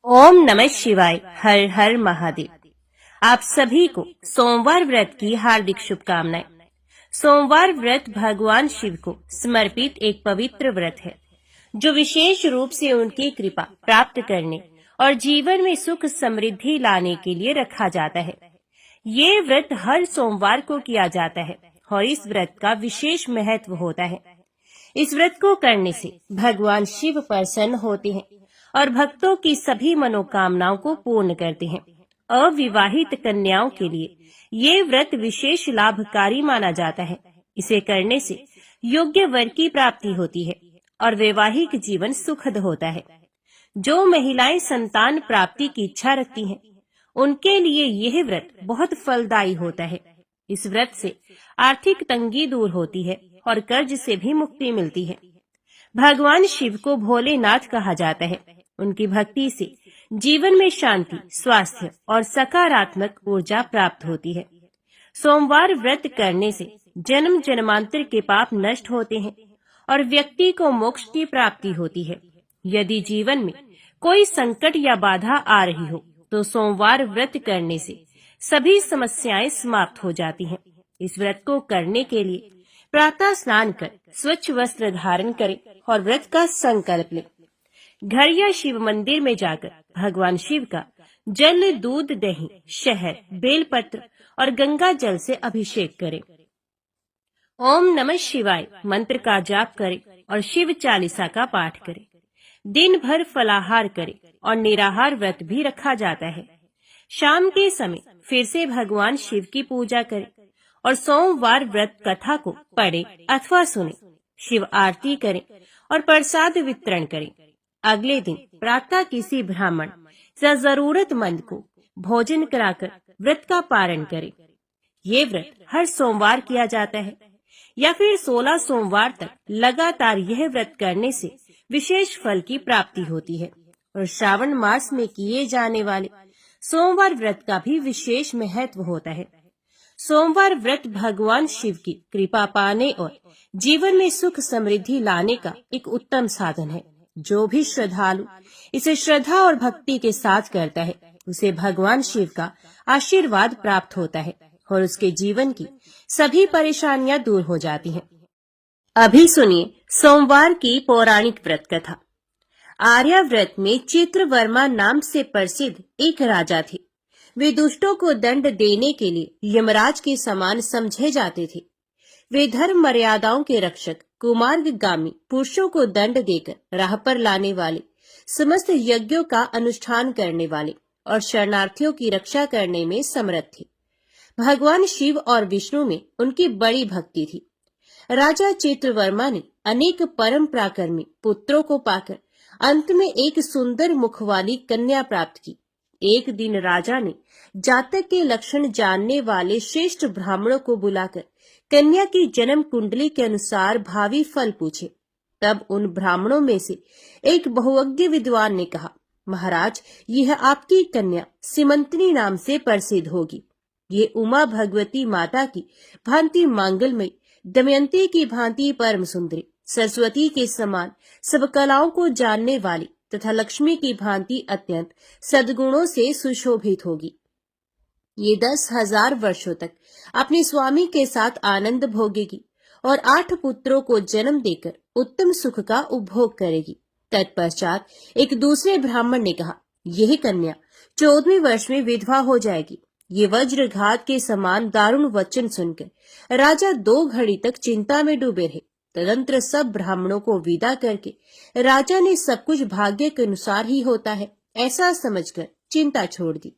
ओम नमः शिवाय। हर हर महादेव। आप सभी को सोमवार व्रत की हार्दिक शुभकामनाएं। सोमवार व्रत भगवान शिव को समर्पित एक पवित्र व्रत है जो विशेष रूप से उनकी कृपा प्राप्त करने और जीवन में सुख समृद्धि लाने के लिए रखा जाता है। ये व्रत हर सोमवार को किया जाता है और इस व्रत का विशेष महत्व होता है। इस व्रत को करने से भगवान शिव प्रसन्न होते हैं और भक्तों की सभी मनोकामनाओं को पूर्ण करते हैं। अविवाहित कन्याओं के लिए ये व्रत विशेष लाभकारी माना जाता है। इसे करने से योग्य वर की प्राप्ति होती है और वैवाहिक जीवन सुखद होता है। जो महिलाएं संतान प्राप्ति की इच्छा रखती हैं, उनके लिए यह व्रत बहुत फलदायी होता है। इस व्रत से आर्थिक तंगी दूर होती है और कर्ज से भी मुक्ति मिलती है। भगवान शिव को भोलेनाथ कहा जाता है। उनकी भक्ति से जीवन में शांति, स्वास्थ्य और सकारात्मक ऊर्जा प्राप्त होती है। सोमवार व्रत करने से जन्म जन्मांतर के पाप नष्ट होते हैं और व्यक्ति को मोक्ष की प्राप्ति होती है। यदि जीवन में कोई संकट या बाधा आ रही हो तो सोमवार व्रत करने से सभी समस्याएं समाप्त हो जाती हैं। इस व्रत को करने के लिए प्रातः स्नान कर स्वच्छ वस्त्र धारण करें और व्रत का संकल्प लें। घर या शिव मंदिर में जाकर भगवान शिव का जल, दूध, दही, शहद, बेलपत्र और गंगा जल से अभिषेक करें। ओम नमः शिवाय मंत्र का जाप करें और शिव चालीसा का पाठ करें। दिन भर फलाहार करें और निराहार व्रत भी रखा जाता है। शाम के समय फिर से भगवान शिव की पूजा करें और सोमवार व्रत कथा को पढ़ें अथवा सुनें। शिव आरती करें और प्रसाद वितरण करें। अगले दिन प्रातः किसी ब्राह्मण या जरूरतमंद को भोजन कराकर व्रत का पारण करें। ये व्रत हर सोमवार किया जाता है या फिर 16 सोमवार तक लगातार यह व्रत करने से विशेष फल की प्राप्ति होती है। और श्रावण मास में किए जाने वाले सोमवार व्रत का भी विशेष महत्व होता है। सोमवार व्रत भगवान शिव की कृपा पाने और जीवन में सुख समृद्धि लाने का एक उत्तम साधन है। जो भी श्रद्धालु इसे श्रद्धा और भक्ति के साथ करता है, उसे भगवान शिव का आशीर्वाद प्राप्त होता है और उसके जीवन की सभी परेशानियां दूर हो जाती हैं। अभी सुनिए सोमवार की पौराणिक व्रत कथा। आर्याव्रत में चित्रवर्मा नाम से प्रसिद्ध एक राजा थे। वे दुष्टों को दंड देने के लिए यमराज के समान समझे जाते थे। वे धर्म मर्यादाओं के रक्षक, कुमार्गामी पुरुषों को दंड देकर राह पर लाने वाले, समस्त यज्ञों का अनुष्ठान करने वाले और शरणार्थियों की रक्षा करने में समर्थ थे। भगवान शिव और विष्णु में उनकी बड़ी भक्ति थी। राजा चित्रवर्मा ने अनेक परम पराक्रमी पुत्रों को पाकर अंत में एक सुंदर मुख वाली कन्या प्राप्त की। एक दिन राजा ने जातक के लक्षण जानने वाले श्रेष्ठ ब्राह्मणों को बुलाकर कन्या की जन्म कुंडली के अनुसार भावी फल पूछे। तब उन ब्राह्मणों में से एक बहुज्ञ विद्वान ने कहा, महाराज, यह आपकी कन्या सीमंतनी नाम से प्रसिद्ध होगी। ये उमा भगवती माता की भांति मांगलमयी, दमयंती की भांति परम सुंदरी, सरस्वती के समान सब कलाओं को जानने वाली तथा लक्ष्मी की भांति अत्यंत सद्गुणों से सुशोभित होगी। ये 10,000 वर्षों तक अपने स्वामी के साथ आनंद भोगेगी और 8 पुत्रों को जन्म देकर उत्तम सुख का उपभोग करेगी। तत्पश्चात एक दूसरे ब्राह्मण ने कहा, यह कन्या 14वें वर्ष में विधवा हो जाएगी। ये वज्रघात के समान दारुण वचन सुनकर राजा 2 घड़ी तक चिंता में डूबे रहे। तदंतर सब ब्राह्मणों को विदा करके राजा ने सब कुछ भाग्य के अनुसार ही होता है ऐसा समझकर चिंता छोड़ दी।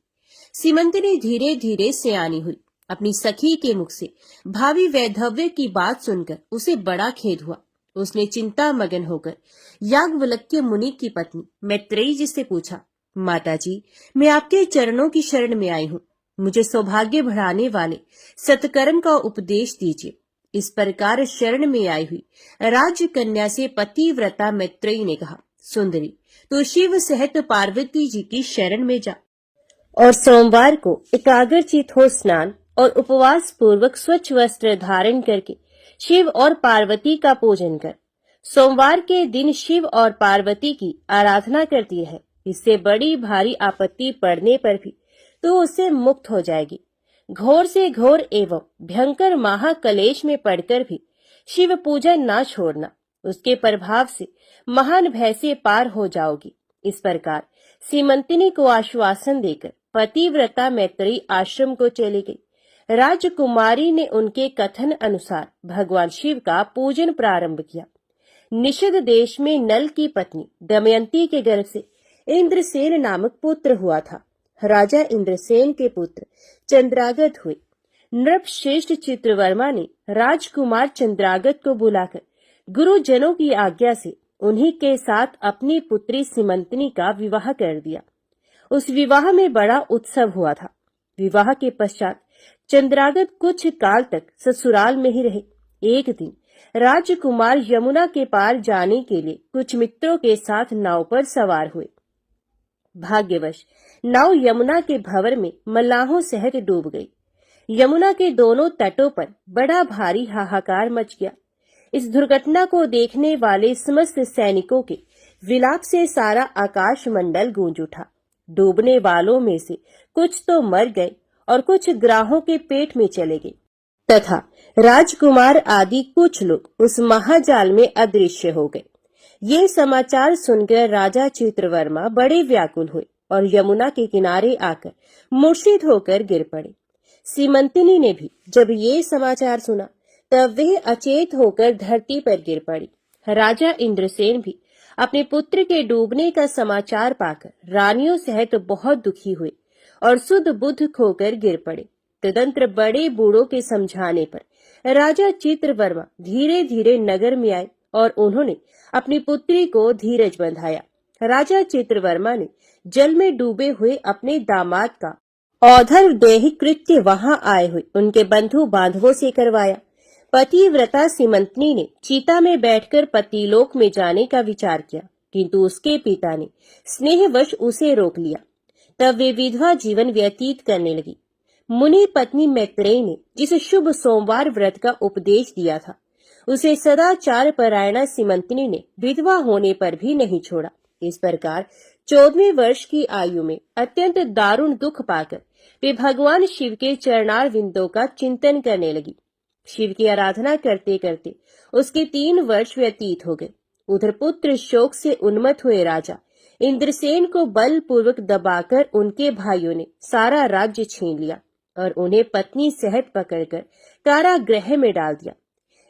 सीमंतनी धीरे धीरे सयानी हुई। अपनी सखी के मुख से भावी वैधव्य की बात सुनकर उसे बड़ा खेद हुआ। उसने चिंता मगन होकर याज्ञवल्क्य मुनि की पत्नी मैत्रेयी जी से पूछा, माताजी, मैं आपके चरणों की शरण में आई हूँ। मुझे सौभाग्य बढ़ाने वाले सत्कर्म का उपदेश दीजिए। इस प्रकार शरण में आई हुई राजकन्या से पतिव्रता मैत्रेयी ने कहा, सुंदरी, तो शिव सहित पार्वती जी की शरण में जा और सोमवार को एकाग्रचित हो स्नान और उपवास पूर्वक स्वच्छ वस्त्र धारण करके शिव और पार्वती का पूजन कर। सोमवार के दिन शिव और पार्वती की आराधना करती है इससे बड़ी भारी आपत्ति पड़ने पर भी तो उससे मुक्त हो जाएगी। घोर से घोर एवं भयंकर महाकलेश में पड़कर भी शिव पूजन ना छोड़ना, उसके प्रभाव से महान भय से पार हो जाओगी। इस प्रकार सीमंतिनी को आश्वासन देकर पतिव्रता मैत्रेयी आश्रम को चली गई। राजकुमारी ने उनके कथन अनुसार भगवान शिव का पूजन प्रारंभ किया। निषद देश में नल की पत्नी दमयंती के गर्भ से इंद्रसेन नामक पुत्र हुआ था। राजा इंद्रसेन के पुत्र चंद्रागत हुए। नृपश्रेष्ठ चित्रवर्मा ने राजकुमार चंद्रागत को बुलाकर गुरुजनों की आज्ञा से उन्हीं के साथ अपनी पुत्री सीमंतिनी का विवाह कर दिया। उस विवाह में बड़ा उत्सव हुआ था। विवाह के पश्चात चंद्रागत कुछ काल तक ससुराल में ही रहे। एक दिन राजकुमार यमुना के पार जाने के लिए कुछ मित्रों के साथ नाव पर सवार हुए। भाग्यवश नाव यमुना के भंवर में मल्लाहों सहित डूब गई। यमुना के दोनों तटों पर बड़ा भारी हाहाकार मच गया। इस दुर्घटना को देखने वाले समस्त सैनिकों के विलाप से सारा आकाश मंडल गूंज उठा। डूबने वालों में से कुछ तो मर गए और कुछ ग्राहों के पेट में चले गए तथा राजकुमार आदि कुछ लोग उस महाजाल में अदृश्य हो गए। ये समाचार सुनकर राजा चित्रवर्मा बड़े व्याकुल हुए और यमुना के किनारे आकर मूर्छित होकर गिर पड़े। सीमंतिनी ने भी जब ये समाचार सुना तब वह अचेत होकर धरती पर गिर पड़ी। राजा इंद्रसेन भी अपने पुत्र के डूबने का समाचार पाकर रानियों सहित बहुत दुखी हुए और सुध बुद्ध खोकर गिर पड़े। तदंतर बड़े बूढ़ों के समझाने पर राजा चित्रवर्मा धीरे धीरे नगर में आए और उन्होंने अपनी पुत्री को धीरज बंधाया। राजा चित्रवर्मा ने जल में डूबे हुए अपने दामाद का औधर देह कृत्य वहां आए हुए उनके बंधु बांधवों से करवाया। पतिव्रता सीमंतिनी ने चीता में बैठकर पतिलोक में जाने का विचार किया, किंतु उसके पिता ने स्नेहवश उसे रोक लिया। तब वे विधवा जीवन व्यतीत करने लगी। मुनि पत्नी मैत्रेयी ने जिस शुभ सोमवार व्रत का उपदेश दिया था उसे सदाचार परायणा सीमंतिनी ने विधवा होने पर भी नहीं छोड़ा। इस प्रकार 14वें वर्ष की आयु में अत्यंत दारुण दुख पाकर वे भगवान शिव के चरणार विंदों का चिंतन करने लगी। शिव की आराधना करते करते उसके 3 वर्ष व्यतीत हो गए। उधर पुत्र शोक से उन्मत्त हुए राजा इंद्रसेन को बलपूर्वक दबाकर उनके भाइयों ने सारा राज्य छीन लिया और उन्हें पत्नी सहित पकड़कर कारागृह में डाल दिया।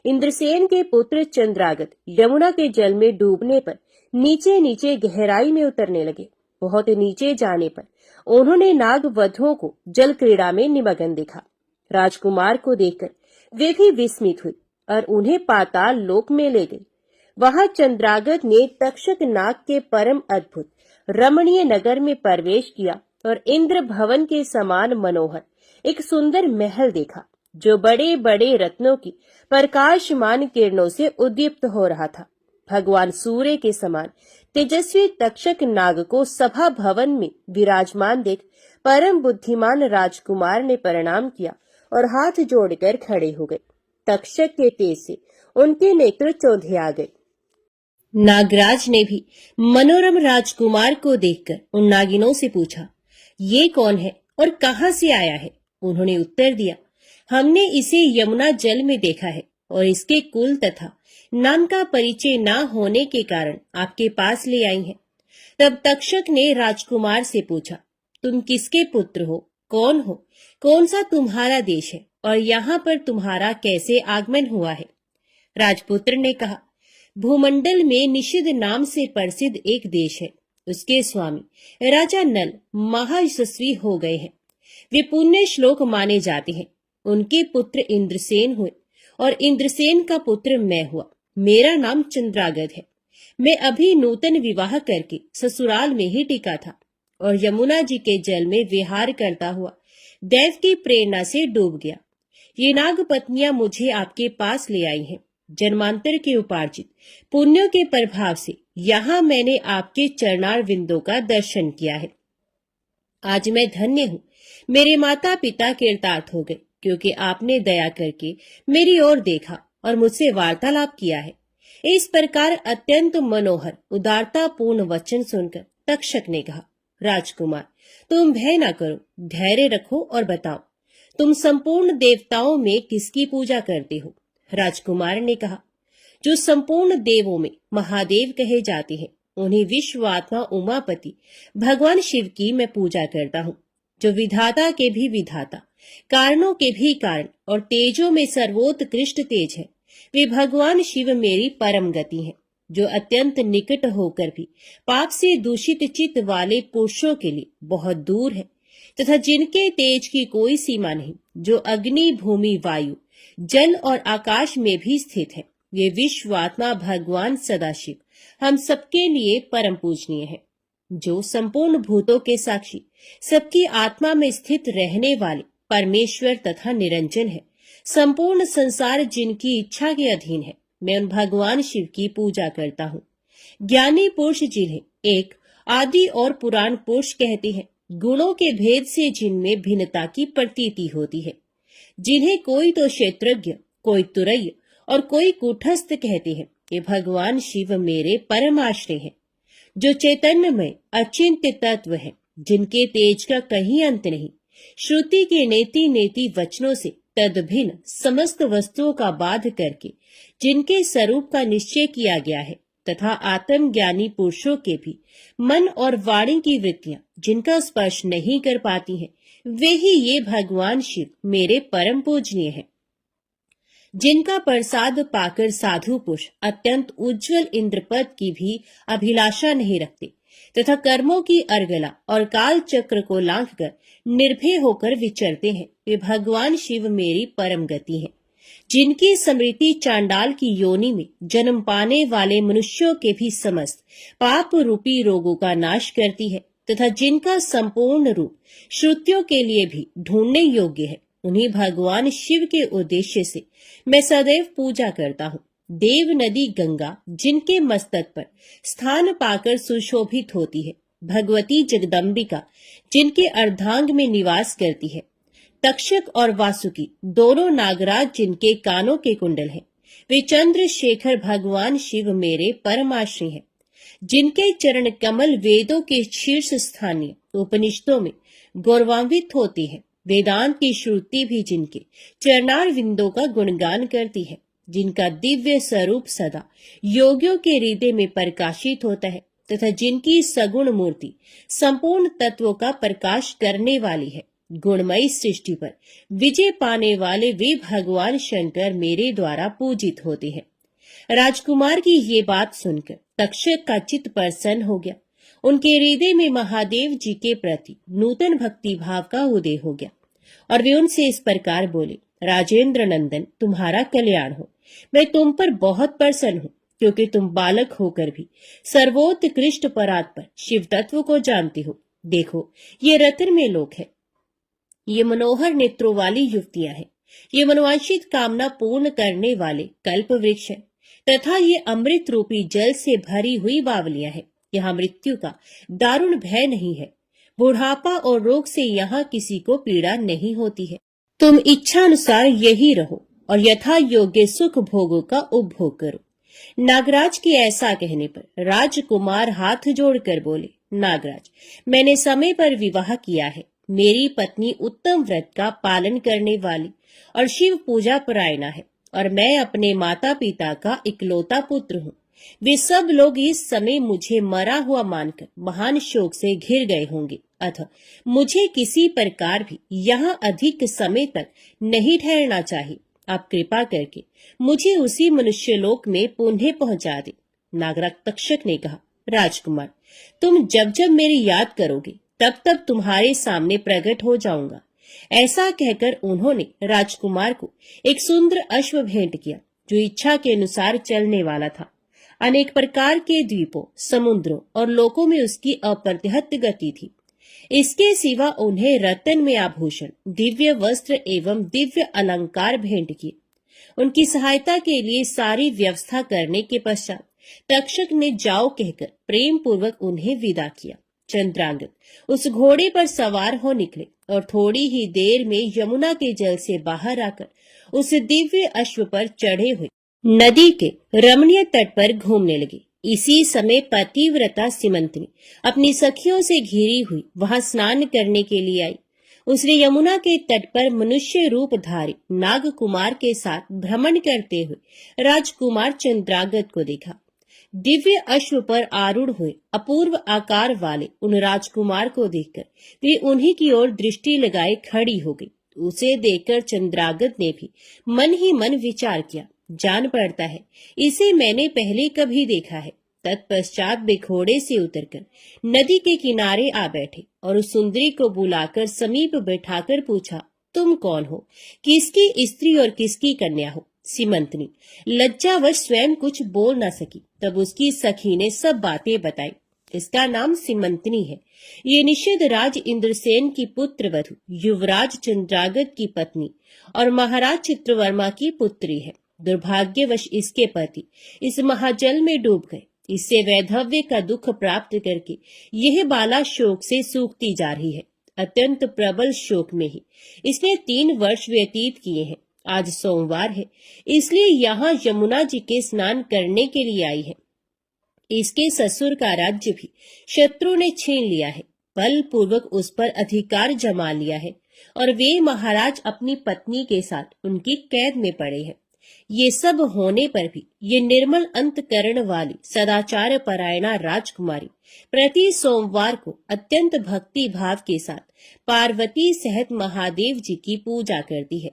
इंद्रसेन के पुत्र चंद्रागत यमुना के जल में डूबने पर नीचे नीचे गहराई में उतरने लगे। बहुत नीचे जाने पर उन्होंने नाग वधुओं को जल क्रीड़ा में निमग्न देखा। राजकुमार को देखकर वे भी विस्मित हुए और उन्हें पाताल लोक में ले गए। वहां चंद्रागत ने तक्षक नाग के परम अद्भुत रमणीय नगर में प्रवेश किया और इंद्र भवन के समान मनोहर एक सुंदर महल देखा, जो बड़े बड़े रत्नों की प्रकाशमान किरणों से उद्दीप्त हो रहा था। भगवान सूर्य के समान तेजस्वी तक्षक नाग को सभा भवन में विराजमान देख परम बुद्धिमान राजकुमार ने प्रणाम किया और हाथ जोड़कर खड़े हो गए। तक्षक के तेज से उनके नेत्र चौंधे आ गए। नागराज ने भी मनोरम राजकुमार को देखकर उन नागिनों से पूछा, ये कौन है और कहां से आया है? उन्होंने उत्तर दिया, हमने इसे यमुना जल में देखा है और इसके कुल तथा नाम का परिचय न होने के कारण आपके पास ले आई हैं। तब तक्षक ने राजकुमार से पूछा, तुम किसके पुत्र हो, कौन हो, कौन सा तुम्हारा देश है और यहाँ पर तुम्हारा कैसे आगमन हुआ है? राजपुत्र ने कहा, भूमंडल में निषद नाम से प्रसिद्ध एक देश है। उसके स्वामी राजा नल महायशस्वी हो गए हैं। वे पुण्य श्लोक माने जाते हैं। उनके पुत्र इंद्रसेन हुए और इंद्रसेन का पुत्र मैं हुआ। मेरा नाम चंद्रागत है। मैं अभी नूतन विवाह करके ससुराल में ही टिका था और यमुना जी के जल में विहार करता हुआ दैव की प्रेरणा से डूब गया। ये नाग पत्नियां मुझे आपके पास ले आई हैं। जन्मांतर के उपार्जित पुण्यों के प्रभाव से यहाँ मैंने आपके चरणार विंदों का दर्शन किया है। आज मैं धन्य हूँ। मेरे माता पिता कृतार्थ हो गए, क्योंकि आपने दया करके मेरी ओर देखा और मुझसे वार्तालाप किया है। इस प्रकार अत्यंत मनोहर उदारता पूर्ण वचन सुनकर तक्षक ने कहा, राजकुमार, तुम भय न करो, धैर्य रखो और बताओ, तुम संपूर्ण देवताओं में किसकी पूजा करते हो? राजकुमार ने कहा, जो संपूर्ण देवों में महादेव कहे जाते हैं, उन्हें विश्वात्मा उमापति भगवान शिव की मैं पूजा करता हूँ, जो विधाता के भी विधाता, कारणों के भी कारण और तेजों में सर्वोत्कृष्ट तेज है। वे भगवान शिव मेरी परम गति है, जो अत्यंत निकट होकर भी पाप से दूषित चित्त वाले पुरुषों के लिए बहुत दूर है, तथा जिनके तेज की कोई सीमा नहीं, जो अग्नि, भूमि, वायु, जल और आकाश में भी स्थित है। ये विश्वात्मा भगवान सदाशिव हम सबके लिए परम पूजनीय है, जो संपूर्ण भूतों के साक्षी, सबकी आत्मा में स्थित रहने वाले परमेश्वर तथा निरंजन है। संपूर्ण संसार जिनकी इच्छा के अधीन है, मैं उन भगवान शिव की पूजा करता हूँ। ज्ञानी पुरुष जिन्हें एक आदि और पुराण पुरुष कहते हैं, गुणों के भेद से जिनमें भिन्नता की प्रतीति होती है, जिन्हें कोई तो क्षेत्रज्ञ, कोई तुरैय और कोई कूटस्थ कहते हैं, ये भगवान शिव मेरे परम आश्रय हैं, जो चैतन्यमय अचिंत्य तत्व है, जिनके तेज का कहीं अंत नहीं। श्रुति के नेति नेति वचनों से तदभिन्न समस्त वस्तुओं का बाध करके जिनके स्वरूप का निश्चय किया गया है, तथा आत्मज्ञानी पुरुषों के भी मन और वाणी की वृत्तियां जिनका स्पर्श नहीं कर पाती हैं, वे ही ये भगवान शिव मेरे परम पूजनीय हैं। जिनका प्रसाद पाकर साधु पुरुष अत्यंत उज्जवल इंद्रपद की भी अभिलाषा नहीं रखते, तथा कर्मों की अर्गला और काल चक्र को लांघकर निर्भय होकर विचरते हैं, वे भगवान शिव मेरी परम गति है। जिनकी स्मृति चांडाल की योनि में जन्म पाने वाले मनुष्यों के भी समस्त पाप रूपी रोगों का नाश करती है, तथा जिनका संपूर्ण रूप श्रुतियों के लिए भी ढूंढने योग्य है, उन्हीं भगवान शिव के उद्देश्य से मैं सदैव पूजा करता हूँ। देव नदी गंगा जिनके मस्तक पर स्थान पाकर सुशोभित होती है, भगवती जगदम्बिका जिनके अर्धांग में निवास करती है, तक्षक और वासुकी दोनों नागराज जिनके कानों के कुंडल हैं, वे चंद्रशेखर भगवान शिव मेरे परमाश्रय हैं। जिनके चरण कमल वेदों के शीर्ष स्थानीय उपनिषदों में गौरवान्वित होती है, वेदांत की श्रुति भी जिनके चरणार विंदों का गुणगान करती है, जिनका दिव्य स्वरूप सदा योगियों के हृदय में प्रकाशित होता है, तथा जिनकी सगुण मूर्ति संपूर्ण तत्वों का प्रकाश करने वाली है, गुणमयी सृष्टि पर विजय पाने वाले वे भगवान शंकर मेरे द्वारा पूजित होते हैं। राजकुमार की ये बात सुनकर तक्षक का चित्त प्रसन्न हो गया। उनके हृदय में महादेव जी के प्रति नूतन भक्ति भाव का उदय हो गया और वे उनसे इस प्रकार बोले, राजेंद्र नंदन, तुम्हारा कल्याण हो। मैं तुम पर बहुत प्रसन्न हूँ, क्योंकि तुम बालक होकर भी सर्वोत्कृष्ट परात्पर शिव तत्व को जानते हो। देखो, ये रत्न में लोक है, ये मनोहर नेत्रों वाली युवतियां हैं, ये मनोवांछित कामना पूर्ण करने वाले कल्प वृक्ष है, तथा ये अमृत रूपी जल से भरी हुई बावलियां हैं। यहाँ मृत्यु का दारुण भय नहीं है, बुढ़ापा और रोग से यहाँ किसी को पीड़ा नहीं होती है। तुम इच्छा अनुसार यही रहो और यथा योग्य सुख भोगों का उपभोग करो। नागराज के ऐसा कहने पर राजकुमार हाथ जोड़कर बोले, नागराज, मैंने समय पर विवाह किया है। मेरी पत्नी उत्तम व्रत का पालन करने वाली और शिव पूजा परायणा है, और मैं अपने माता पिता का इकलौता पुत्र हूँ। वे सब लोग इस समय मुझे मरा हुआ मानकर महान शोक से घिर गए होंगे, अतः मुझे किसी प्रकार भी यहाँ अधिक समय तक नहीं ठहरना चाहिए। आप कृपा करके मुझे उसी मनुष्यलोक में पुनः पहुंचा दे। नागराज तक्षक ने कहा, राजकुमार, तुम जब जब मेरी याद करोगे तब तब तुम्हारे सामने प्रकट हो जाऊंगा। ऐसा कहकर उन्होंने राजकुमार को एक सुंदर अश्व भेंट किया, जो इच्छा के अनुसार चलने वाला था। अनेक प्रकार के द्वीपों, समुद्रों और लोकों में उसकी अप्रतिहत गति थी। इसके सिवा उन्हें रत्न में आभूषण, दिव्य वस्त्र एवं दिव्य अलंकार भेंट किए। उनकी सहायता के लिए सारी व्यवस्था करने के पश्चात तक्षक ने जाओ कहकर प्रेम पूर्वक उन्हें विदा किया। चंद्रांगद उस घोड़े पर सवार हो निकले और थोड़ी ही देर में यमुना के जल से बाहर आकर उस दिव्य अश्व पर चढ़े हुए नदी के रमणीय तट पर घूमने लगे। इसी समय पतिव्रता सिमंतनी अपनी सखियों से घिरी हुई वहां स्नान करने के लिए आई। उसने यमुना के तट पर मनुष्य रूपधारी नाग कुमार के साथ भ्रमण करते हुए राजकुमार चंद्रागत को देखा। दिव्य अश्व पर आरूढ़ हुए अपूर्व आकार वाले उन राजकुमार को देखकर वे उन्हीं की ओर दृष्टि लगाए खड़ी हो गई। उसे देखकर चंद्रागत ने भी मन ही मन विचार किया, जान पड़ता है इसे मैंने पहले कभी देखा है। तत्पश्चात वे घोड़े से उतरकर नदी के किनारे आ बैठे और उस सुंदरी को बुलाकर समीप बैठाकर पूछा, तुम कौन हो, किसकी स्त्री और किसकी कन्या हो? सिमंतनी लज्जावश स्वयं कुछ बोल न सकी। तब उसकी सखी ने सब बातें बताई। इसका नाम सिमंतनी है। ये निषद राज इंद्रसेन की पुत्र वधु, युवराज चंद्रागत की पत्नी और महाराज चित्रवर्मा की पुत्री है। दुर्भाग्यवश इसके पति इस महाजल में डूब गए। इससे वैधव्य का दुख प्राप्त करके यह बाला शोक से सूखती जा रही है। अत्यंत प्रबल शोक में ही इसने 3 वर्ष व्यतीत किए हैं। आज सोमवार है, इसलिए यहाँ यमुना जी के स्नान करने के लिए आई है। इसके ससुर का राज्य भी शत्रु ने छीन लिया है, बलपूर्वक उस पर अधिकार जमा लिया है और वे महाराज अपनी पत्नी के साथ उनकी कैद में पड़े हैं। ये सब होने पर भी ये निर्मल अंतकरण वाली सदाचार परायणा राजकुमारी प्रति सोमवार को अत्यंत भक्ति भाव के साथ पार्वती सहित महादेव जी की पूजा करती है।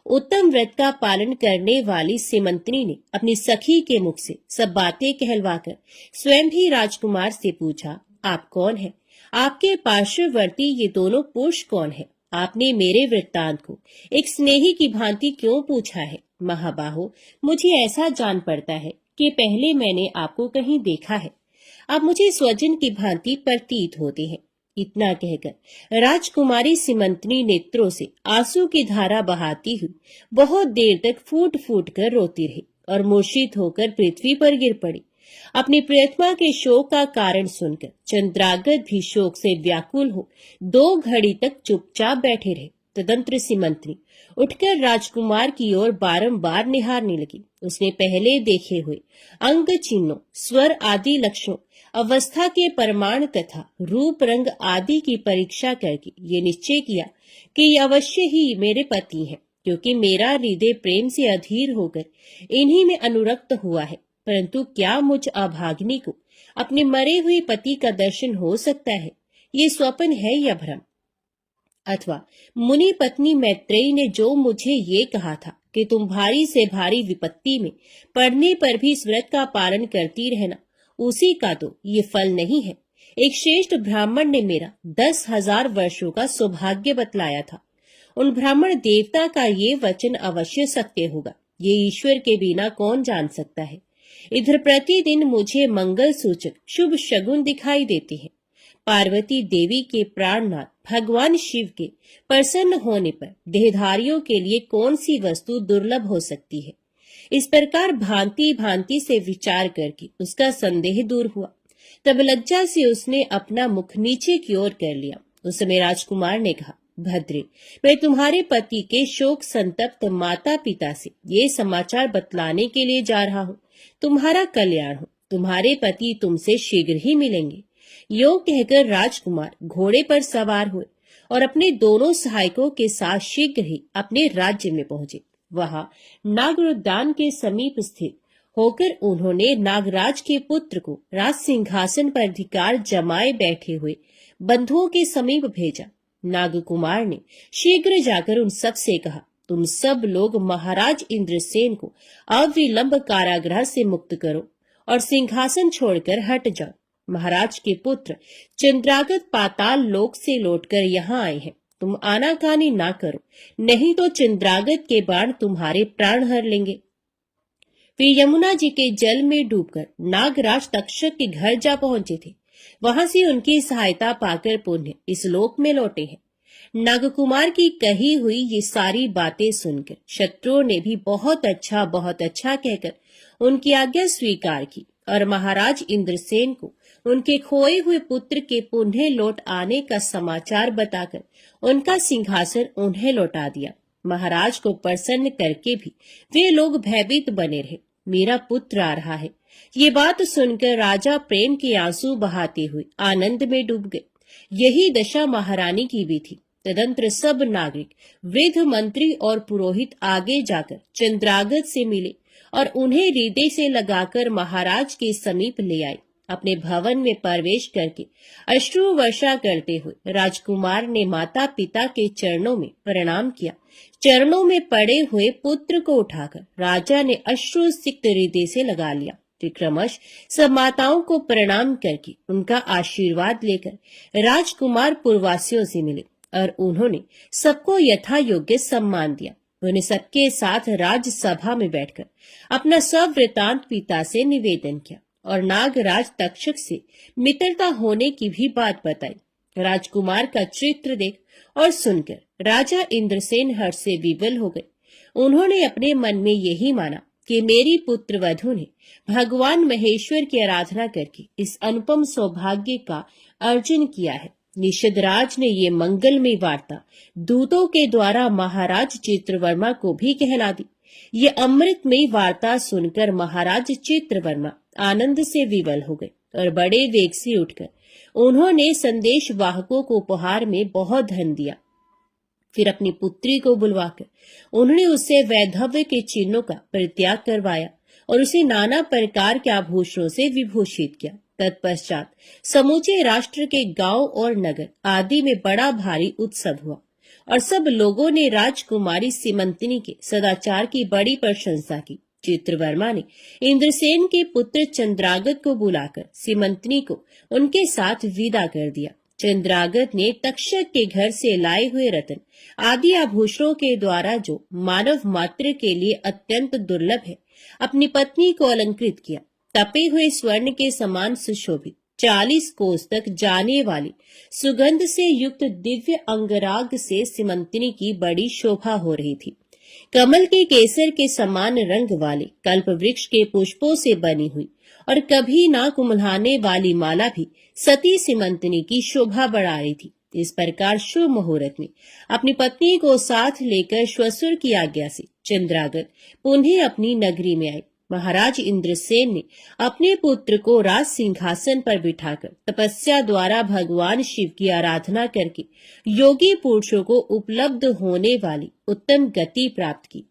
उत्तम व्रत का पालन करने वाली सिमंतनी ने अपनी सखी के मुख से सब बातें कहलवाकर स्वयं भी राजकुमार से पूछा, आप कौन हैं? आपके पार्श्ववर्ती ये दोनों पुरुष कौन है? आपने मेरे वृत्तांत को एक स्नेही की भांति क्यों पूछा है? महाबाहो, मुझे ऐसा जान पड़ता है कि पहले मैंने आपको कहीं देखा है। आप मुझे स्वजन की भांति प्रतीत होते हैं। इतना कहकर राजकुमारी सिमंतनी नेत्रों से आंसू की धारा बहाती हुई बहुत देर तक फूट फूट कर रोती रही और मूर्छित होकर पृथ्वी पर गिर पड़ी। अपनी प्रियतमा के शोक का कारण सुनकर चंद्रागत भी शोक से व्याकुल हो 2 घड़ी तक चुपचाप बैठे रहे। तदंतर सिमंतनी उठकर राजकुमार की ओर बारंबार निहारने लगी। उसने पहले देखे हुए अंग चिन्हों, स्वर आदि लक्षणों, अवस्था के प्रमाण तथा रूप रंग आदि की परीक्षा करके ये निश्चय किया कि ये अवश्य ही मेरे पति हैं, क्योंकि मेरा हृदय प्रेम से अधीर होकर इन्हीं में अनुरक्त हुआ है। परंतु क्या मुझ अभागिनी को अपने मरे हुए पति का दर्शन हो सकता है? ये स्वप्न है या भ्रम? अथवा मुनि पत्नी मैत्रेयी ने जो मुझे ये कहा था कि तुम भारी से भारी विपत्ति में पड़ने पर भी इस व्रत का पालन करती रहना, उसी का तो ये फल नहीं है। एक श्रेष्ठ ब्राह्मण ने मेरा 10,000 वर्षों का सौभाग्य बतलाया था। उन ब्राह्मण देवता का ये वचन अवश्य सत्य होगा, ये ईश्वर के बिना कौन जान सकता है। इधर प्रतिदिन मुझे मंगल सूचक शुभ शगुन दिखाई देते हैं। पार्वती देवी के प्राणनाथ भगवान शिव के प्रसन्न होने पर देहधारियों के लिए कौन सी वस्तु दुर्लभ हो सकती है? इस प्रकार भांति भांति से विचार करके उसका संदेह दूर हुआ। तब लज्जा से उसने अपना मुख नीचे की ओर कर लिया। उस समय राजकुमार ने कहा, भद्रे, मैं तुम्हारे पति के शोक संतप्त माता पिता से ये समाचार बतलाने के लिए जा रहा हूँ। तुम्हारा कल्याण हो, तुम्हारे पति तुमसे शीघ्र ही मिलेंगे। यो कहकर राजकुमार घोड़े पर सवार हुए और अपने दोनों सहायकों के साथ शीघ्र ही अपने राज्य में पहुंचे। वहां नागरोद्यान के समीप स्थित होकर उन्होंने नागराज के पुत्र को राज सिंहासन पर अधिकार जमाए बैठे हुए बंधुओं के समीप भेजा। नागकुमार ने शीघ्र जाकर उन सब से कहा, तुम सब लोग महाराज इंद्रसेन को अविलंब कारागृह से मुक्त करो और सिंहासन छोड़कर हट जाओ। महाराज के पुत्र चंद्रागत पाताल लोक से लौटकर यहाँ आए हैं। तुम आनाकानी ना करो, नहीं तो चंद्रागत के बाण तुम्हारे प्राण हर लेंगे। वे यमुना जी के जल में डूबकर नागराज तक्षक के घर जा पहुंचे थे। वहां से उनकी सहायता पाकर पुण्य इस लोक में लौटे हैं। नागकुमार की कही हुई ये सारी बातें सुनकर शत्रुओं ने भी बहुत अच्छा कहकर उनकी आज्ञा स्वीकार की और महाराज इंद्रसेन को उनके खोए हुए पुत्र के पुनः लौट आने का समाचार बताकर उनका सिंहासन उन्हें लौटा दिया। महाराज को प्रसन्न करके भी वे लोग भयभीत बने रहे। मेरा पुत्र आ रहा है, ये बात सुनकर राजा प्रेम के आंसू बहाते हुए आनंद में डूब गए। यही दशा महारानी की भी थी। तदंतर सब नागरिक, वृद्ध, मंत्री और पुरोहित आगे जाकर चंद्रागत से मिले और उन्हें हृदय से लगाकर महाराज के समीप ले आए। अपने भवन में प्रवेश करके अश्रु वर्षा करते हुए राजकुमार ने माता पिता के चरणों में प्रणाम किया। चरणों में पड़े हुए पुत्र को उठाकर राजा ने अश्रु सिक्त हृदय से लगा लिया। क्रमश सब माताओं को प्रणाम करके उनका आशीर्वाद लेकर राजकुमार पुरवासियों से मिले और उन्होंने सबको यथा योग्य सम्मान दिया। उन्हें सबके साथ राजसभा में बैठकर अपना सब वृतांत पिता से निवेदन किया और नागराज तक्षक से मित्रता होने की भी बात बताई। राजकुमार का चित्र देख और सुनकर राजा इंद्रसेन हर्ष से विवल हो गए। उन्होंने अपने मन में यही माना कि मेरी पुत्र वधू ने भगवान महेश्वर की आराधना करके इस अनुपम सौभाग्य का अर्जन किया है। निषदराज ने ये मंगलमय वार्ता दूतों के द्वारा महाराज चित्रवर्मा को भी कहला दी। ये अमृतमय वार्ता सुनकर महाराज चित्रवर्मा आनंद से विवल हो गए और बड़े वेग से उठकर उन्होंने संदेश वाहकों को उपहार में बहुत धन दिया। फिर अपनी पुत्री को बुलवाकर उन्होंने उससे वैधव्य के चिन्हों का परित्याग करवाया और उसे नाना प्रकार के आभूषणों से विभूषित किया। तत्पश्चात समूचे राष्ट्र के गांव और नगर आदि में बड़ा भारी उत्सव हुआ और सब लोगों ने राजकुमारी सीमंतिनी के सदाचार की बड़ी प्रशंसा की। चित्रवर्मा ने इंद्रसेन के पुत्र चंद्रागत को बुलाकर सीमंतिनी को उनके साथ विदा कर दिया। चंद्रागत ने तक्षक के घर से लाए हुए रत्न आदि आभूषणों के द्वारा, जो मानव मात्र के लिए अत्यंत दुर्लभ है, अपनी पत्नी को अलंकृत किया। तपे हुए स्वर्ण के समान सुशोभित 40 कोस तक जाने वाली सुगंध से युक्त दिव्य अंगराग से सीमंतिनी की बड़ी शोभा हो रही थी। कमल के केसर के समान रंग वाले कल्प वृक्ष के पुष्पों से बनी हुई और कभी ना कुम्हलाने वाली माला भी सती सीमंतिनी की शोभा बढ़ा रही थी। इस प्रकार शुभ मुहूर्त में अपनी पत्नी को साथ लेकर श्वशुर की आज्ञा से चंद्रागत पुनः अपनी नगरी में आए। महाराज इंद्रसेन ने अपने पुत्र को राज सिंहासन पर बिठाकर तपस्या द्वारा भगवान शिव की आराधना करके योगी पुरुषों को उपलब्ध होने वाली उत्तम गति प्राप्त की।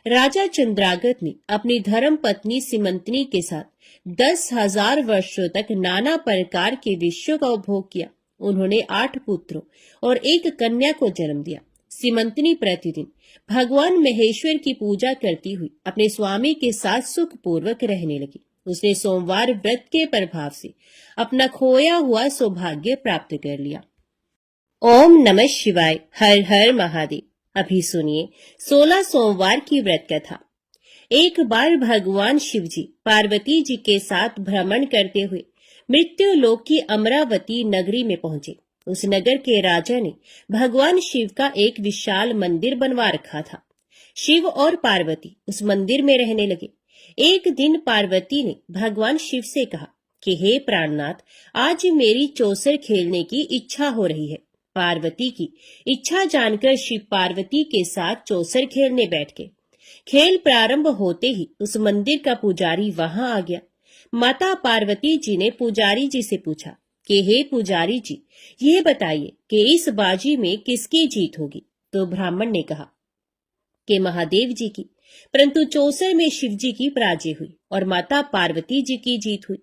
राजा चंद्रागत ने अपनी धर्म पत्नी सीमंतिनी के साथ 10,000 वर्षों तक नाना प्रकार के विषयों का उपभोग किया। उन्होंने 8 पुत्रों और 1 कन्या को जन्म दिया। सीमंतिनी प्रतिदिन भगवान महेश्वर की पूजा करती हुई अपने स्वामी के साथ सुख पूर्वक रहने लगी। उसने सोमवार व्रत के प्रभाव से अपना खोया हुआ सौभाग्य प्राप्त कर लिया। ओम नमः शिवाय। हर हर महादेव। अभी सुनिए 16 सोमवार की व्रत कथा। एक बार भगवान शिव जी पार्वती जी के साथ भ्रमण करते हुए मृत्यु लोक की अमरावती नगरी में पहुंचे। उस नगर के राजा ने भगवान शिव का एक विशाल मंदिर बनवा रखा था। शिव और पार्वती उस मंदिर में रहने लगे। एक दिन पार्वती ने भगवान शिव से कहा कि हे प्राणनाथ, आज मेरी चौसर खेलने की इच्छा हो रही है। पार्वती की इच्छा जानकर शिव पार्वती के साथ चौसर खेलने बैठ गए। खेल प्रारंभ होते ही उस मंदिर का पुजारी वहां आ गया। माता पार्वती जी ने पुजारी जी से पूछा कि हे पुजारी जी, ये बताइए कि इस बाजी में किसकी जीत होगी। तो ब्राह्मण ने कहा कि महादेव जी की, परंतु चौसर में शिव जी की पराजय हुई और माता पार्वती जी की जीत हुई।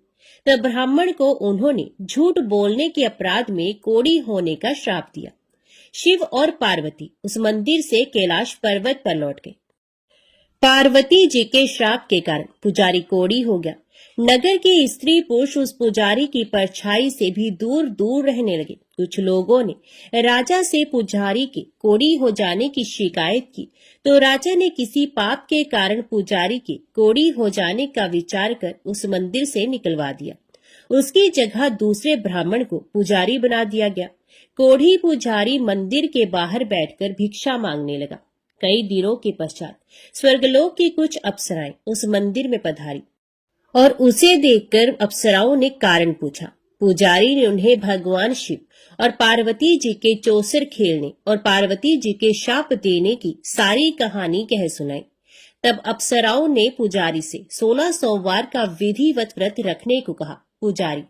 तब ब्राह्मण को उन्होंने झूठ बोलने के अपराध में कोढ़ी होने का श्राप दिया। शिव और पार्वती उस मंदिर से कैलाश पर्वत पर लौट गए। पार्वती जी के श्राप के कारण पुजारी कोढ़ी हो गया। नगर के स्त्री पुरुष उस पुजारी की परछाई से भी दूर दूर रहने लगे। कुछ लोगों ने राजा से पुजारी के कोढ़ी हो जाने की शिकायत की, तो राजा ने किसी पाप के कारण पुजारी के कोढ़ी हो जाने का विचार कर उस मंदिर से निकलवा दिया। उसकी जगह दूसरे ब्राह्मण को पुजारी बना दिया गया। कोढ़ी पुजारी मंदिर के बाहर बैठकर भिक्षा मांगने लगा। कई दिनों के पश्चात स्वर्गलोक की कुछ अप्सराएं उस मंदिर में पधारी और उसे देखकर अप्सराओं ने कारण पूछा। पुजारी ने उन्हें भगवान शिव और पार्वती जी के चौसर खेलने और पार्वती जी के शाप देने की सारी कहानी कह सुनाई। तब अप्सराओं ने पुजारी से 16 सोमवार का विधिवत व्रत रखने को कहा। पुजारी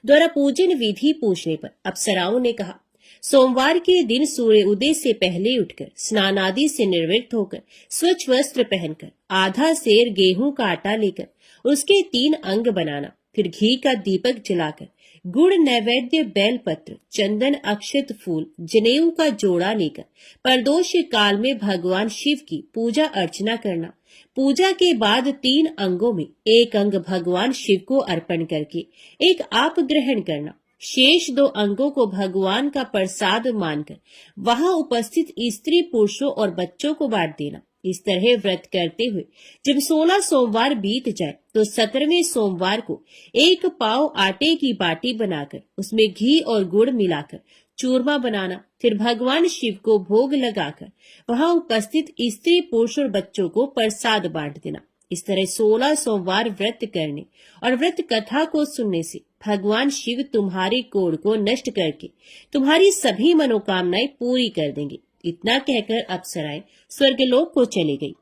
द्वारा पूजन विधि पूछने पर अप्सराओं ने कहा, सोमवार के दिन सूर्य उदय से पहले उठकर स्नान आदि से निवृत्त होकर स्वच्छ वस्त्र पहनकर आधा सेर गेहूं का आटा लेकर उसके 3 अंग बनाना, फिर घी का दीपक जलाकर गुड़ नैवेद्य बेलपत्र चंदन अक्षत फूल जनेऊ का जोड़ा लेकर प्रदोष काल में भगवान शिव की पूजा अर्चना करना। पूजा के बाद 3 अंगों में एक अंग भगवान शिव को अर्पण करके एक आप ग्रहण करना। शेष 2 अंगों को भगवान का प्रसाद मानकर वहां उपस्थित स्त्री पुरुषों और बच्चों को बांट देना। इस तरह व्रत करते हुए जब 16 सोमवार बीत जाए तो 17वें सोमवार को 1 पाव आटे की बाटी बनाकर उसमें घी और गुड़ मिलाकर चूरमा बनाना, फिर भगवान शिव को भोग लगाकर वहां उपस्थित स्त्री पुरुष और बच्चों को प्रसाद बांट देना। इस तरह 16 सोमवार व्रत करने और व्रत कथा को सुनने से भगवान शिव तुम्हारे कोढ़ को नष्ट करके तुम्हारी सभी मनोकामनाएं पूरी कर देंगे। इतना कहकर अप्सराएं स्वर्गलोक को चली गई।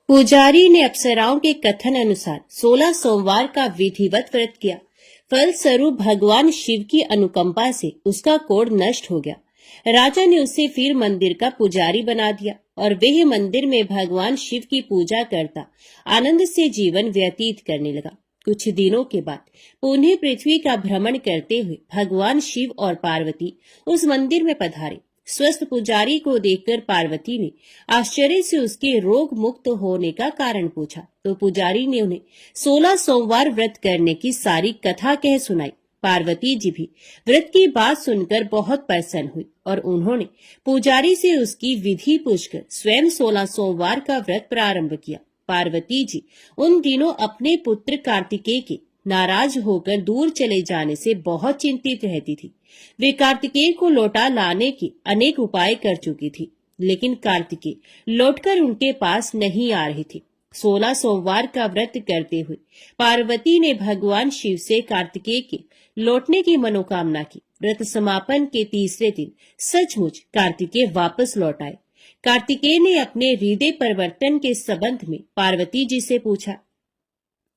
पुजारी ने अप्सराओं के कथन अनुसार 16 सोमवार का विधिवत व्रत किया। फलस्वरूप भगवान शिव की अनुकंपा से उसका कोढ़ नष्ट हो गया। राजा ने उसे फिर मंदिर का पुजारी बना दिया और वह मंदिर में भगवान शिव की पूजा करता आनंद से जीवन व्यतीत करने लगा। कुछ दिनों के बाद पुनः पृथ्वी का भ्रमण करते हुए भगवान शिव और पार्वती उस मंदिर में पधारे। स्वस्थ पुजारी को देखकर पार्वती ने आश्चर्य से उसके रोग मुक्त होने का कारण पूछा तो पुजारी ने उन्हें 16 सोमवार व्रत करने की सारी कथा कह सुनाई। पार्वती जी भी व्रत की बात सुनकर बहुत प्रसन्न हुई और उन्होंने पुजारी से उसकी विधि पूछकर स्वयं 16 सोमवार का व्रत प्रारंभ किया। पार्वती जी उन दिनों अपने पुत्र कार्तिकेय के नाराज होकर दूर चले जाने से बहुत चिंतित रहती थी। वे कार्तिकेय को लौटा लाने के अनेक उपाय कर चुकी थी, लेकिन कार्तिकेय लौटकर उनके पास नहीं आ रहे थे। 16 सोमवार का व्रत करते हुए पार्वती ने भगवान शिव से कार्तिकेय के लौटने की मनोकामना की। व्रत समापन के तीसरे दिन सचमुच कार्तिकेय वापस लौट आए। कार्तिकेय ने अपने हृदय परिवर्तन के संबंध में पार्वती जी से पूछा,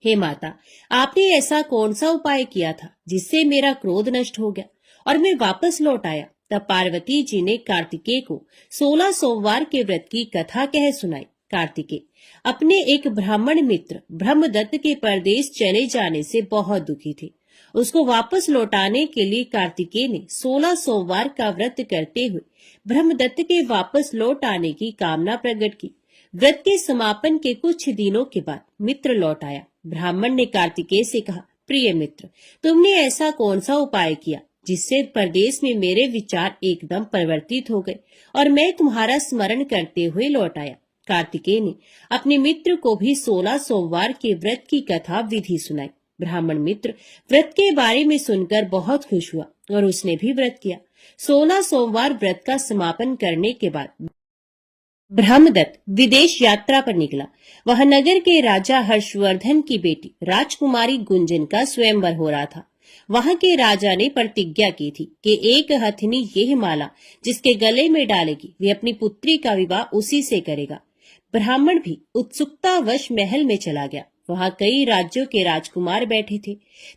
हे माता, आपने ऐसा कौन सा उपाय किया था जिससे मेरा क्रोध नष्ट हो गया और मैं वापस लौट आया? तब पार्वती जी ने कार्तिकेय को 16 सोमवार के व्रत की कथा कह सुनाई। कार्तिकेय अपने एक ब्राह्मण मित्र ब्रह्मदत्त के परदेश चले जाने से बहुत दुखी थे। उसको वापस लौटाने के लिए कार्तिकेय ने 16 सोमवार का व्रत करते हुए ब्रह्मदत्त के वापस लौट आने की कामना प्रकट की। व्रत के समापन के कुछ दिनों के बाद मित्र लौट आया। ब्राह्मण ने कार्तिकेय से कहा, प्रिय मित्र, तुमने ऐसा कौन सा उपाय किया जिससे परदेश में मेरे विचार एकदम परिवर्तित हो गए और मैं तुम्हारा स्मरण करते हुए लौट आया। कार्तिकेय ने अपने मित्र को भी 16 सोमवार के व्रत की कथा विधि सुनाई। ब्राह्मण मित्र व्रत के बारे में सुनकर बहुत खुश हुआ और उसने भी व्रत किया। 16 सोमवार व्रत का समापन करने के बाद ब्रह्मदत्त विदेश यात्रा पर निकला। वह नगर के राजा हर्षवर्धन की बेटी राजकुमारी गुंजन का स्वयंवर हो रहा था। वहां के राजा ने प्रतिज्ञा की थी कि एक हथिनी यह माला जिसके गले में डालेगी वे अपनी पुत्री का विवाह उसी से करेगा। ब्राह्मण भी उत्सुकतावश महल में चला गया। वहां कई राज्यों के राजकुमार बैठे थे।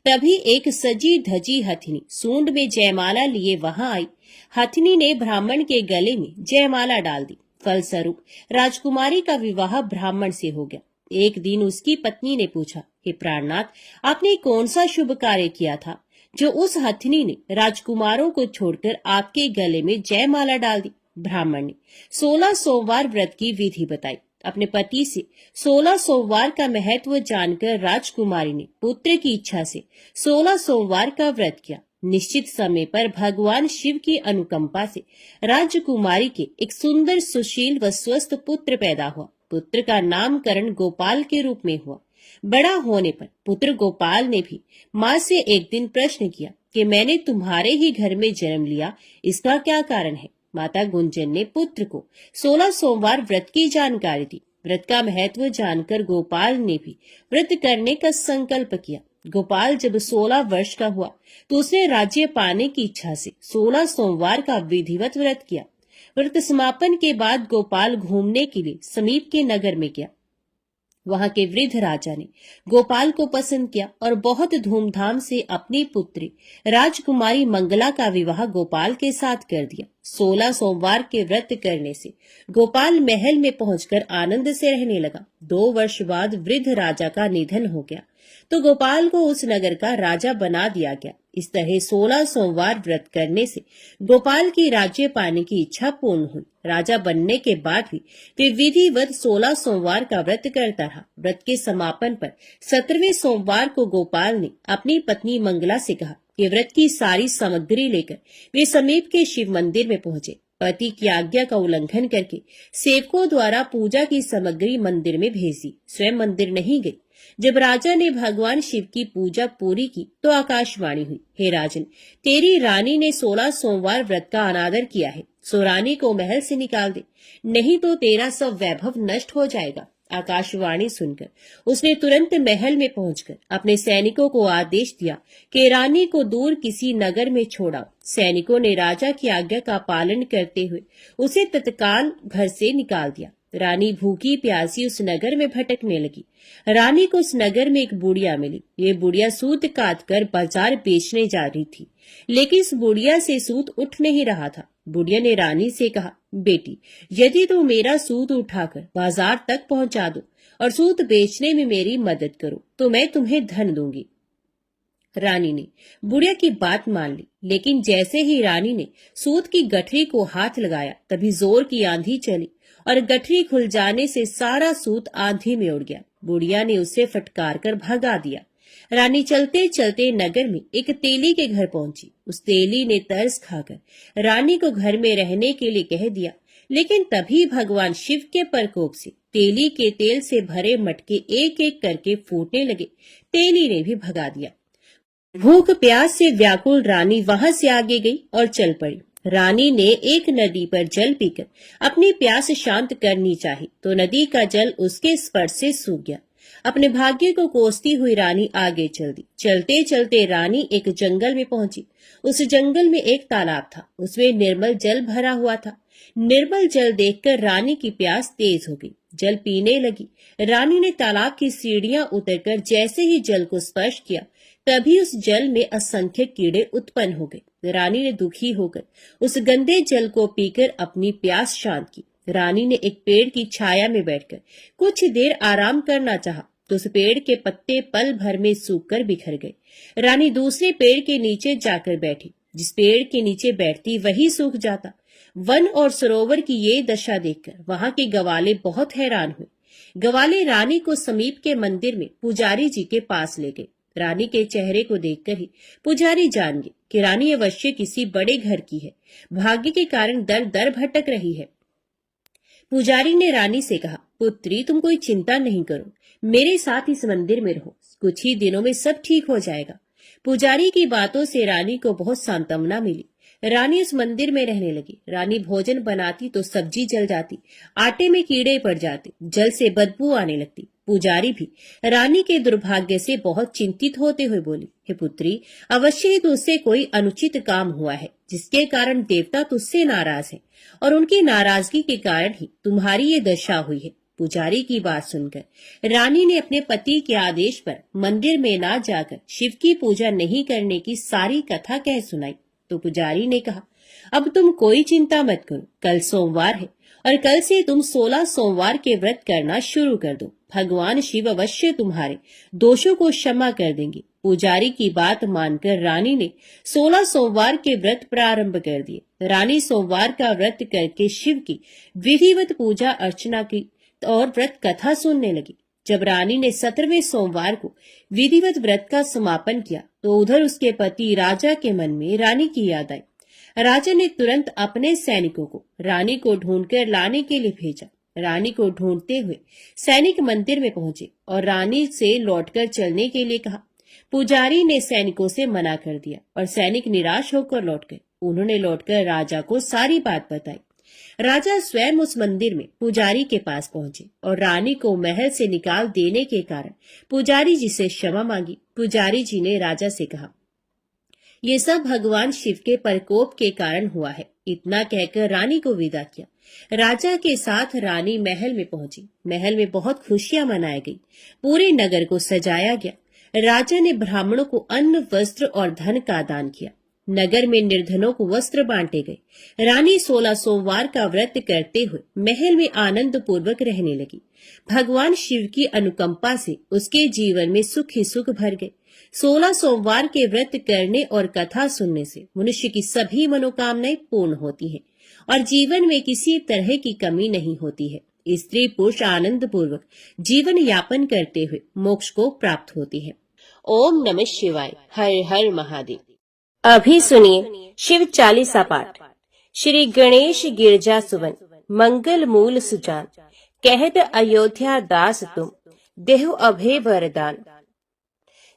तभी एक सजी धजी हथिनी सूंड में जयमाला लिए वहां आई। हथिनी ने ब्राह्मण के गले में जयमाला डाल दी। फलस्वरूप राजकुमारी का विवाह ब्राह्मण से हो गया। एक दिन उसकी पत्नी ने पूछा, हे प्राणनाथ, आपने कौन सा शुभ कार्य किया था जो उस हथिनी ने राजकुमारों को छोड़कर आपके गले में जयमाला डाल दी? ब्राह्मण ने 16 सोमवार व्रत की विधि बताई। अपने पति से 16 सोमवार का महत्व जानकर राजकुमारी ने पुत्र की इच्छा से 16 सोमवार का व्रत किया। निश्चित समय पर भगवान शिव की अनुकंपा से राजकुमारी के एक सुंदर सुशील व स्वस्थ पुत्र पैदा हुआ। पुत्र का नामकरण गोपाल के रूप में हुआ। बड़ा होने पर पुत्र गोपाल ने भी माँ से एक दिन प्रश्न किया कि मैंने तुम्हारे ही घर में जन्म लिया, इसका क्या कारण है? माता गुंजन ने पुत्र को 16 सोमवार व्रत की जानकारी दी। व्रत का महत्व जानकर गोपाल ने भी व्रत करने का संकल्प किया। गोपाल जब 16 वर्ष का हुआ तो उसने राज्य पाने की इच्छा से 16 सोमवार का विधिवत व्रत किया। व्रत समापन के बाद गोपाल घूमने के लिए समीप के नगर में गया। वहां के वृद्ध राजा ने गोपाल को पसंद किया और बहुत धूमधाम से अपनी पुत्री राजकुमारी मंगला का विवाह गोपाल के साथ कर दिया। 16 सोमवार के व्रत करने से गोपाल महल में पहुंचकर आनंद से रहने लगा। 2 वर्ष बाद वृद्ध राजा का निधन हो गया तो गोपाल को उस नगर का राजा बना दिया गया। इस तरह 16 सोमवार व्रत करने से गोपाल की राज्य पाने की इच्छा पूर्ण हुई। राजा बनने के बाद भी वे विधिवत 16 सोमवार का व्रत करता रहा। व्रत के समापन पर 17वें सोमवार को गोपाल ने अपनी पत्नी मंगला से कहा कि व्रत की सारी सामग्री लेकर वे समीप के शिव मंदिर में पहुंचे। पति की आज्ञा का उल्लंघन करके सेवकों द्वारा पूजा की सामग्री मंदिर में भेज दी, स्वयं मंदिर नहीं गई। जब राजा ने भगवान शिव की पूजा पूरी की तो आकाशवाणी हुई, हे राजन, तेरी रानी ने 16 सोमवार व्रत का अनादर किया है, सो रानी को महल से निकाल दे, नहीं तो तेरा सब वैभव नष्ट हो जाएगा। आकाशवाणी सुनकर उसने तुरंत महल में पहुंचकर अपने सैनिकों को आदेश दिया कि रानी को दूर किसी नगर में छोड़ाओ। सैनिकों ने राजा की आज्ञा का पालन करते हुए उसे तत्काल घर से निकाल दिया। रानी भूखी प्यासी उस नगर में भटकने लगी। रानी को उस नगर में एक बुढ़िया मिली। ये बुढ़िया सूत काट कर बाजार बेचने जा रही थी, लेकिन इस बुढ़िया से सूत उठ नहीं रहा था। बुढ़िया ने रानी से कहा, बेटी, यदि तुम मेरा सूत उठाकर बाजार तक पहुंचा दो और सूत बेचने में मेरी मदद करो तो मैं तुम्हें धन दूंगी। रानी ने बुढ़िया की बात मान ली, लेकिन जैसे ही रानी ने सूत की गठरी को हाथ लगाया तभी जोर की आंधी चली और गठरी खुल जाने से सारा सूत आंधी में उड़ गया। बुढ़िया ने उसे फटकार कर भगा दिया। रानी चलते चलते नगर में एक तेली के घर पहुंची। उस तेली ने तरस खाकर रानी को घर में रहने के लिए कह दिया, लेकिन तभी भगवान शिव के प्रकोप से तेली के तेल से भरे मटके एक एक करके फूटने लगे। तेली ने भी भगा दिया। भूख प्यास से व्याकुल रानी वहां से आगे गई और चल पड़ी। रानी ने एक नदी पर जल पीकर अपनी प्यास शांत करनी चाही तो नदी का जल उसके स्पर्श से सूख गया। अपने भाग्य को कोसती हुई रानी आगे चल दी। चलते चलते रानी एक जंगल में पहुंची। उस जंगल में एक तालाब था, उसमें निर्मल जल भरा हुआ था। निर्मल जल देखकर रानी की प्यास तेज हो गई, जल पीने लगी। रानी ने तालाब की सीढ़ियां उतरकर जैसे ही जल को स्पर्श किया तभी उस जल में असंख्य कीड़े उत्पन्न हो गए। रानी ने दुखी होकर उस गंदे जल को पीकर अपनी प्यास शांत की। रानी ने एक पेड़ की छाया में बैठकर कुछ देर आराम करना चाहा तो उस पेड़ के पत्ते पल भर में सूखकर बिखर गए। रानी दूसरे पेड़ के नीचे जाकर बैठी। जिस पेड़ के नीचे बैठती वही सूख जाता। वन और सरोवर की ये दशा देखकर वहां के गवाले बहुत हैरान हुए। गवाले रानी को समीप के मंदिर में पुजारी जी के पास ले गए। रानी के चेहरे को देखकर ही पुजारी जान गए कि रानी अवश्य किसी बड़े घर की है, भाग्य के कारण दर दर भटक रही है। पुजारी ने रानी से कहा, पुत्री, तुम कोई चिंता नहीं करो, मेरे साथ इस मंदिर में रहो, कुछ ही दिनों में सब ठीक हो जाएगा। पुजारी की बातों से रानी को बहुत सांत्वना मिली। रानी उस मंदिर में रहने लगी। रानी भोजन बनाती तो सब्जी जल जाती, आटे में कीड़े पड़ जाते, जल से बदबू आने लगती। पुजारी भी रानी के दुर्भाग्य से बहुत चिंतित होते हुए बोली, हे पुत्री, अवश्य ही तुझसे कोई अनुचित काम हुआ है जिसके कारण देवता तुझसे नाराज हैं और उनकी नाराजगी के कारण ही तुम्हारी ये दशा हुई है। पुजारी की बात सुनकर रानी ने अपने पति के आदेश पर मंदिर में ना जाकर शिव की पूजा नहीं करने की सारी कथा कह सुनाई। तो पुजारी ने कहा, अब तुम कोई चिंता मत करो, कल सोमवार है और कल से तुम 16 सोमवार के व्रत करना शुरू कर दो। भगवान शिव अवश्य तुम्हारे दोषों को क्षमा कर देंगे। पुजारी की बात मानकर रानी ने 16 सोमवार के व्रत प्रारंभ कर दिए। रानी सोमवार का व्रत करके शिव की विधिवत पूजा अर्चना की और व्रत कथा सुनने लगी। जब रानी ने 17वें सोमवार को विधिवत व्रत का समापन किया तो उधर उसके पति राजा के मन में रानी की याद आई। राजा ने तुरंत अपने सैनिकों को रानी को ढूंढकर लाने के लिए भेजा। रानी को ढूंढते हुए सैनिक मंदिर में पहुंचे और रानी से लौटकर चलने के लिए कहा। पुजारी ने सैनिकों से मना कर दिया और सैनिक निराश होकर लौट गए। उन्होंने लौटकर राजा को सारी बात बताई। राजा स्वयं उस मंदिर में पुजारी के पास पहुंचे और रानी को महल से निकाल देने के कारण पुजारी जी से क्षमा मांगी। पुजारी जी ने राजा से कहा, ये सब भगवान शिव के प्रकोप के कारण हुआ है। इतना कहकर रानी को विदा किया। राजा के साथ रानी महल में पहुंची। महल में बहुत खुशियां मनाई गई। पूरे नगर को सजाया गया। राजा ने ब्राह्मणों को अन्न, वस्त्र और धन का दान किया। नगर में निर्धनों को वस्त्र बांटे गए। रानी 16 सोमवार का व्रत करते हुए महल में आनंद पूर्वक रहने लगी। भगवान शिव की अनुकंपा से उसके जीवन में सुख ही सुख भर गए। 16 सोमवार के व्रत करने और कथा सुनने से मनुष्य की सभी मनोकामनाएं पूर्ण होती हैं और जीवन में किसी तरह की कमी नहीं होती है। स्त्री पुरुष आनंद पूर्वक जीवन यापन करते हुए मोक्ष को प्राप्त होती है। ओम नमः शिवाय। हर हर महादेव। अभी सुनिए शिव चालीसा पाठ। श्री गणेश गिरजा सुवन, मंगल मूल सुजान, कहत अयोध्या दास तुम, देहु अभय वरदान।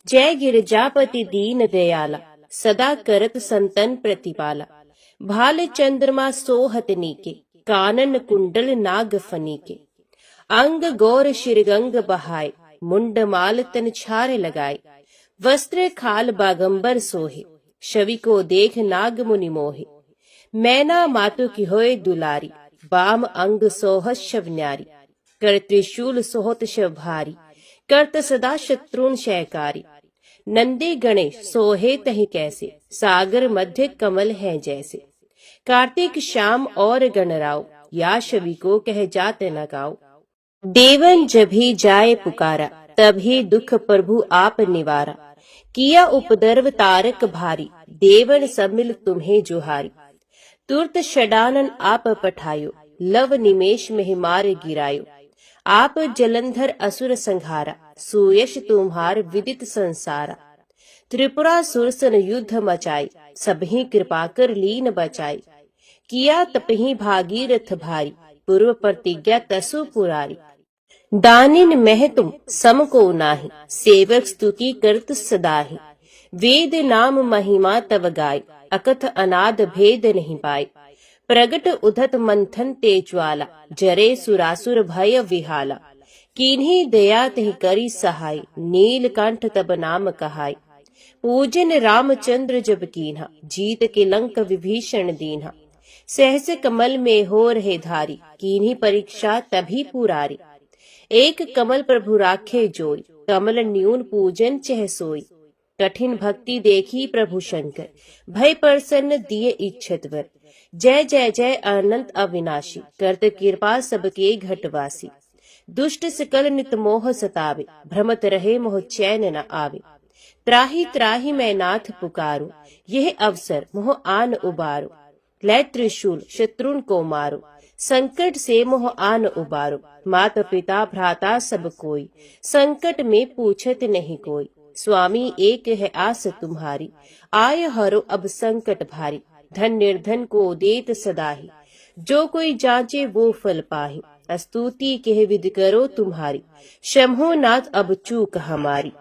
जय गिरजापति दीन दयाला, सदा करत संतन प्रतिपाला। भाल चंद्रमा सोहत नीके, कानन कुंडल नाग फनीके। अंग गौर शिरगंग बहाय, मुंड माल तन छारे लगाए। वस्त्र खाल बागंबर सोहे, छवि को देख नाग मुनि मोहे। मैना मातु की होए दुलारी, बाम अंग सोहत शव न्यारी। कर त्रिशूल सोहत शव भारी, करत सदा शत्रुन शयकारी। नंदी गणेश सोहे तहि कैसे, सागर मध्य कमल है जैसे। कार्तिक श्याम और गणराव, या छवि को कह जात न गाओ। देवन जभी जाए पुकारा, तभी दुख प्रभु आप निवारा। किया उपद्रव तारक भारी, देवन सब मिल तुम्हें जुहारी। तुरत षडानन आप पठायो, लव निमेष में मार गिरायो। आप जलंधर असुर संहारा, सुयश तुम्हार विदित संसारा। त्रिपुरा सुरसन युद्ध मचाई, सबही कृपा कर लीन बचाई। किया तपही भागीरथ भारी, पूर्व प्रतिज्ञा तसु पुरारी। दानिन मह तुम सम को नाही, सेवक स्तुति करत सदाहि। वेद नाम महिमा तव गाय, अकथ अनाद भेद नहीं पाए। प्रगट उधत मंथन ते ज्वाला, जरे सुरासुर भय विहाला। कीन्ही दया तहि करी सहाय, नीलकंठ तब नाम कहाय। पूजन रामचंद्र जब कीन्हा, जीत के लंक विभीषण दीन्हा। सहस कमल में हो रहे धारी, कीन्ही परीक्षा तभी पुरारी। एक कमल प्रभु राखे जोई, कमल न्यून पूजन चह सोई। कठिन भक्ति देखी प्रभु शंकर, भय प्रसन्न दिए इच्छत वर। जय जय जय अनंत अविनाशी, करत कृपा सबके घटवासी। दुष्ट सकल नित मोह सतावे, भ्रमत रहे मोह चैन न आवे। त्राही त्राही मैं नाथ पुकारो, यह अवसर मोह आन उबारो। लै त्रिशूल शत्रुन को मारो, संकट से मोह आन उबारो। माता पिता भ्राता सब कोई, संकट में पूछत नहीं कोई। स्वामी एक है आस तुम्हारी, आय हरो अब संकट भारी। धन निर्धन को देत सदाही, जो कोई जांचे वो फल पाही। स्तुति कह विधि करो तुम्हारी, शंभो नाथ अब चूक हमारी।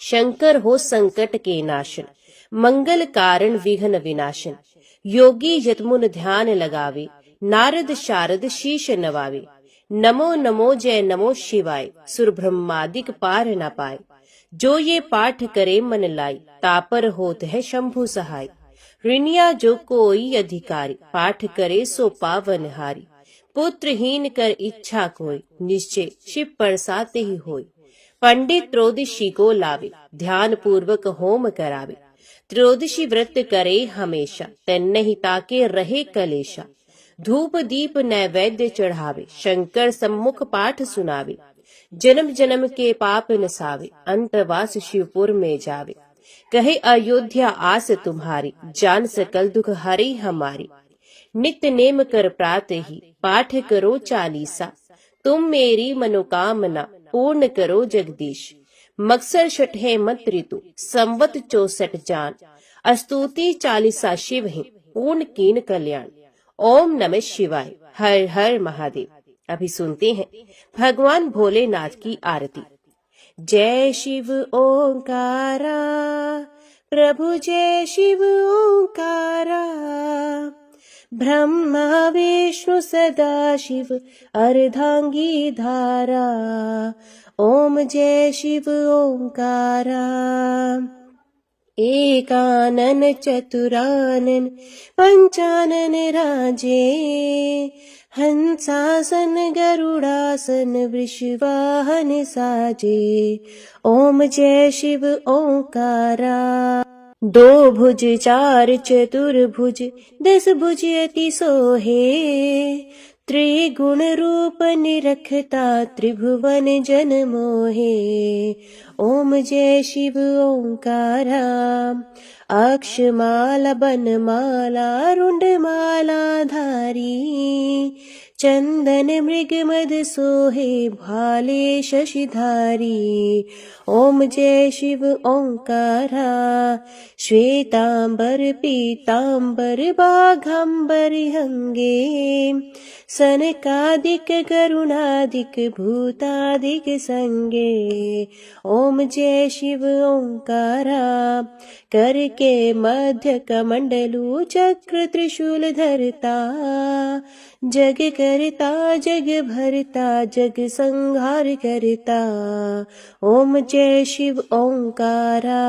शंकर हो संकट के नाशन, मंगल कारण विघ्न विनाशन। योगी यतमुन ध्यान लगावे, नारद शारद शीश नवावे। नमो नमो जय नमो शिवाय, सुर ब्रह्मादिक पार न पाए। जो ये पाठ करे मन लाई, तापर होत है शंभु सहाय। ऋणिया जो कोई अधिकारी, पाठ करे सो पावन हारी। पुत्रहीन कर इच्छा कोई, निश्चय शिव बरसाते ही होय। पंडित त्रयोदशी को लावे, ध्यान पूर्वक होम करावे। त्रयोदशी व्रत करे हमेशा, तन्ने ही ताके रहे कलेशा। धूप दीप नैवेद्य चढ़ावे, शंकर सम्मुख पाठ सुनावे। जन्म जन्म के पाप नसावे, अंतवास शिवपुर में जावे। कहे अयोध्या आस तुम्हारी, जान सकल दुख हरे हमारी। नित्य नेम कर प्रात ही, पाठ करो चालीसा। तुम मेरी मनोकामना, पूर्ण करो जगदीश। मकसर छठे मत ऋतु, संवत 64 जान। स्तुति चालीसा शिव ही, पूर्ण कीन कल्याण। ओम नमः शिवाय। हर हर महादेव। अभी सुनते हैं भगवान भोलेनाथ की आरती। जय शिव ओंकारा, प्रभु जय शिव ओंकारा। ब्रह्मा विष्णु सदा शिव, अर्धांगी धारा। ओम जय शिव ओंकारा। एकानन चतुरानन पंचानन राजे, हंसासन गरुड़ासन वृषवाहन साजे। ओम जय शिव ओंकारा। दो भुज चार चतुर्भुज 10 भुज अति सोहे, त्रिगुण रूप निरखता त्रिभुवन जन मोहे। ओम जय शिव ओंकारा। अक्षमाला बनमाला रुंडमाला धारी, चंदन मृग मद सोहे भाले शशिधारी। ओम जय शिव ओंकारा। श्वेतांबर पीतांबर बाघांबर अंगे, सनकादिक गरुणादिक भूतादिक संगे। ओम जय शिव ओंकारा। कर के मध्य कमंडलू चक्र त्रिशूल धरता, जग करता जग भरता जग संहार करता। ओम जय शिव ओंकारा।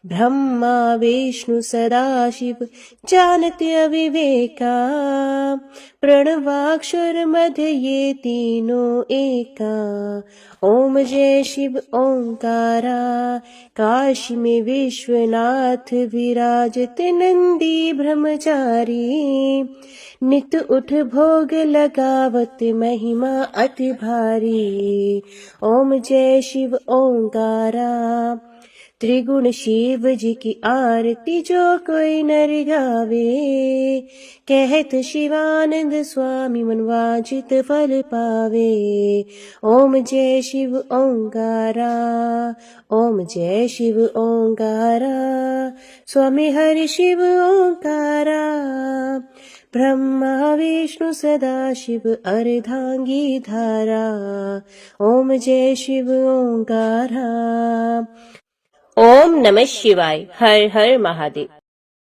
ब्रह्मा विष्णु सदाशिव जानत अविवेका, प्रणवाक्षर मध्य ये तीनों एका। ओम जय शिव ओंकारा। काशी में विश्वनाथ विराजत नंदी ब्रह्मचारी, नित उठ भोग लगावत महिमा अति भारी। ओम जय शिव ओंकारा। त्रिगुण शिव जी की आरती जो कोई नर गावे, कहत शिवानंद स्वामी मन वांछित फल पावे। ओम जय शिव ओंकारा। ओम जय शिव ओंकारा। स्वामी हरि शिव ओंकारा। ब्रह्मा विष्णु सदाशिव अर्धांगी धारा। ओम जय शिव ओंकारा। ओम नमः शिवाय। हर हर महादेव।